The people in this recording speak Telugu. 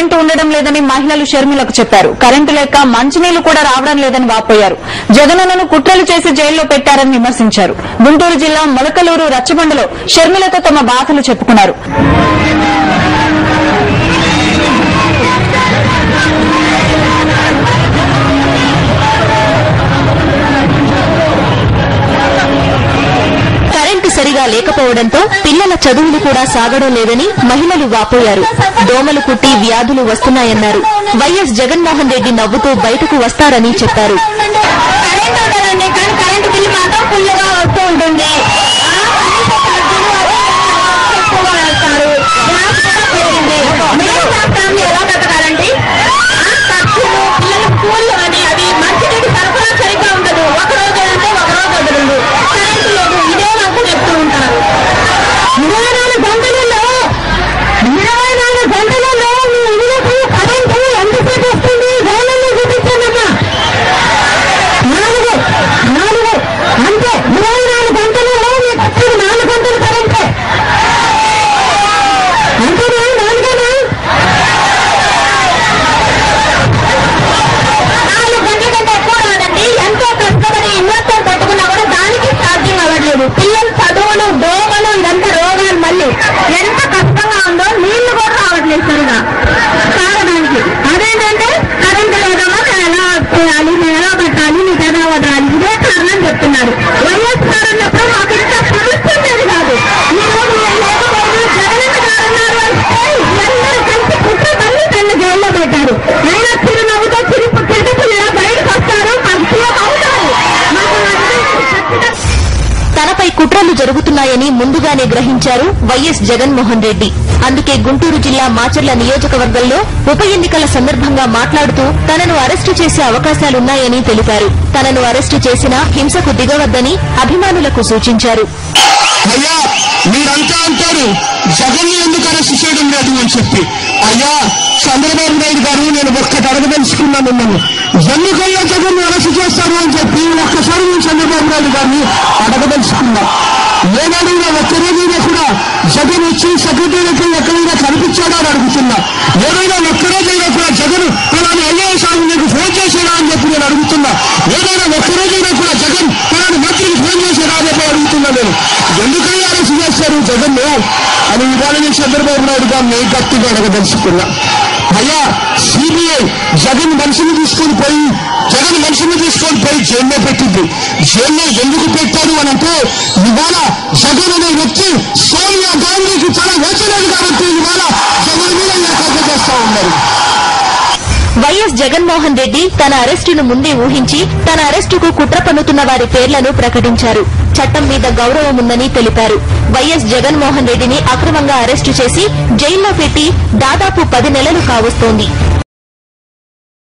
కరెంటు ఉండడం లేదని మహిళలు షర్మిలకు చెప్పారు. కరెంటు లేక మంచినీళ్లు కూడా రావడం లేదని వాపోయారు. జగనన్నను కుట్రలు చేసి జైల్లో పెట్టారని విమర్శించారు. గుంటూరు జిల్లా మొలకలూరు రచ్చబండలో షర్మిలతో తమ బాధలు చెప్పుకున్నారు. సరిగా లేకపోవడంతో పిల్లల చదువులు కూడా సాగడం లేదని మహిళలు వాపోయారు. దోమలు కుట్టి వ్యాధులు వస్తున్నాయన్నారు. వైఎస్ జగన్మోహన్ రెడ్డి నవ్వుతూ బయటకు వస్తారని చెప్పారు. పిల్లలు చదువులు దోమలు ఇదంతా రోగాలు మళ్ళీ ఎంత కష్టంగా ఉందో నీళ్లు కూడా రావట్లేదు సరిగా తాగడానికి. అదేంటంటే కరెంటు లేదమ్మా ఎలా చేయాలి, ఎలా పెట్టాలి, నీకు ఎలా వదలాలి, ఇదే కారణం చెప్తున్నారు. వైఎస్ కారణప్పుడు మాకు ఇంత తెలుస్తుండేది కాదు. లేకపోతే జగన్ కారణాలు అంటే అందరూ కలిసి కుట్ర మళ్ళీ తన జైల్లో పెట్టారు. అయినా చిరునవ్వుతో కిరుపులు ఇలా బయటకు వస్తారు, సీఎం అవుతారు. తనపై కుట్రలు జరుగుతున్నాయని ముందుగానే గ్రహించారు వైఎస్ జగన్మోహన్ రెడ్డి. అందుకే గుంటూరు జిల్లా మాచర్ల నియోజకవర్గంలో ఉప ఎన్నికల సందర్భంగా మాట్లాడుతూ తనను అరెస్టు చేసే అవకాశాలున్నాయని తెలిపారు. తనను అరెస్టు చేసినా హింసకు దిగవద్దని అభిమానులకు సూచించారు. అయ్యా మీరంతా అంటారు జగన్ ఎందుకు అరెస్టు చేయడం లేదు అని చెప్పి. అయ్యా చంద్రబాబు నాయుడు గారు నేను ఒక్కటి అడగదలుచుకున్నాను మిమ్మల్ని. ఎన్నికల్లో జగన్ అరెస్టు చేస్తారు అని చెప్పి ఒక్కసారి నేను చంద్రబాబు నాయుడు గారిని అడగదలుచుకున్నా. ఏనాడైనా ఒక్కరోజైనా కూడా జగన్ వచ్చి సెక్రటరీకి ఎక్కడైనా కనిపించాడా అని అడుగుతున్నా. ఏదైనా ఒక్కరోజైనా కూడా జగన్ అలాంటి ఐఏఎస్ నీకు ఫోన్ చేశాడా అని చెప్పి నేను అడుగుతున్నా. ఏదైనా ఒక్కరోజైనా కూడా జగన్ అలాంటి మంత్రికి ఫోన్ చేశాడా అని చెప్పి అడుగుతున్నా. నేను ఎందుకైనా అరెస్ట్ చేస్తారు జగన్ అని ఇవాళ నేను చంద్రబాబు నాయుడు గారిని గట్టిగా అడగదలుచుకున్నా. అయ్యా సిబిఐ జగన్ మనిషిని తీసుకొని పోయి జైల్లో పెట్టింది. జైల్లో ఎందుకు పెట్టారు అని అంటే ఇవాళ జగన్ అనే వ్యక్తి సోనియా గాంధీకి చాలా వేచలేదు కాబట్టి ఇవాళ జగన్ మీద ఏకాగ్రత చేస్తా ఉన్నారు. వైఎస్ జగన్మోహన్ రెడ్డి తన అరెస్టును ముందే ఊహించి తన అరెస్టుకు కుట్ర పన్నుతున్న వారి పేర్లను ప్రకటించారు. చట్టం మీద గౌరవం ఉందని తెలిపారు. వైఎస్ జగన్మోహన్ రెడ్డిని అక్రమంగా అరెస్టు చేసి జైల్లో పెట్టి దాదాపు 10 నెలలు కావస్తోంది.